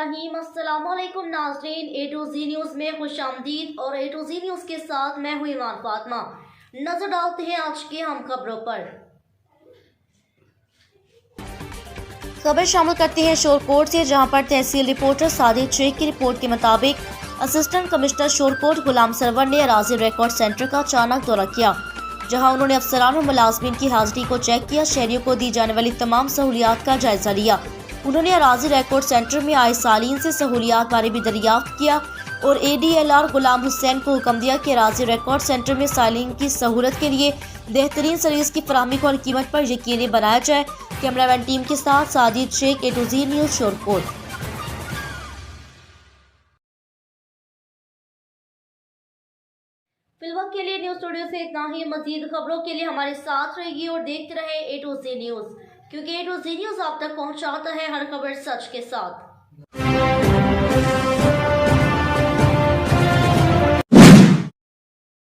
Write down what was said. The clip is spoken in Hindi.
बिस्मिल्लाहिर्रहमानिर्रहीम। अस्सलाम वालेकुम नाज़रीन, ए टू जी न्यूज़ में खुश आमदीद। और ए टू जी न्यूज़ के साथ मैं हूँ ईमान फातिमा। नजर डालते हैं आज के हम खबरों पर। खबर शामिल करते हैं शोरकोट से, जहां पर तहसील रिपोर्टर सादिक शेख की रिपोर्ट के मुताबिक असिस्टेंट कमिश्नर शोरकोट गुलाम सरवर ने अराजी रिकॉर्ड सेंटर का अचानक दौरा किया, जहां उन्होंने अफसरान और मुलाजमीन की हाजिरी को चेक किया। शहरियों को दी जाने वाली तमाम सहूलियात का जायजा लिया। उन्होंने अराजी रिकॉर्ड सेंटर में आए सालीन से सहूलियात बारे भी दरियाफ्त किया और ADLR गुलाम हुसैन को हुक्म दिया कि अराजी रिकॉर्ड सेंटर में सालीन की सहूलत के लिए बेहतरीन सर्विस की फराहमी को और कीमत पर यकीनी बनाया जाए। कैमरामैन टीम के साथ Sadiq Shaikh, A to Z news, Shorkot. फिलहाल के लिए न्यूज़ स्टूडियो से इतना ही। मजीद खबरों के लिए हमारे साथ रहिए और देखते रहे A to Z न्यूज़, क्योंकि A to Z न्यूज़ आप तक पहुंचाता है हर खबर सच के साथ।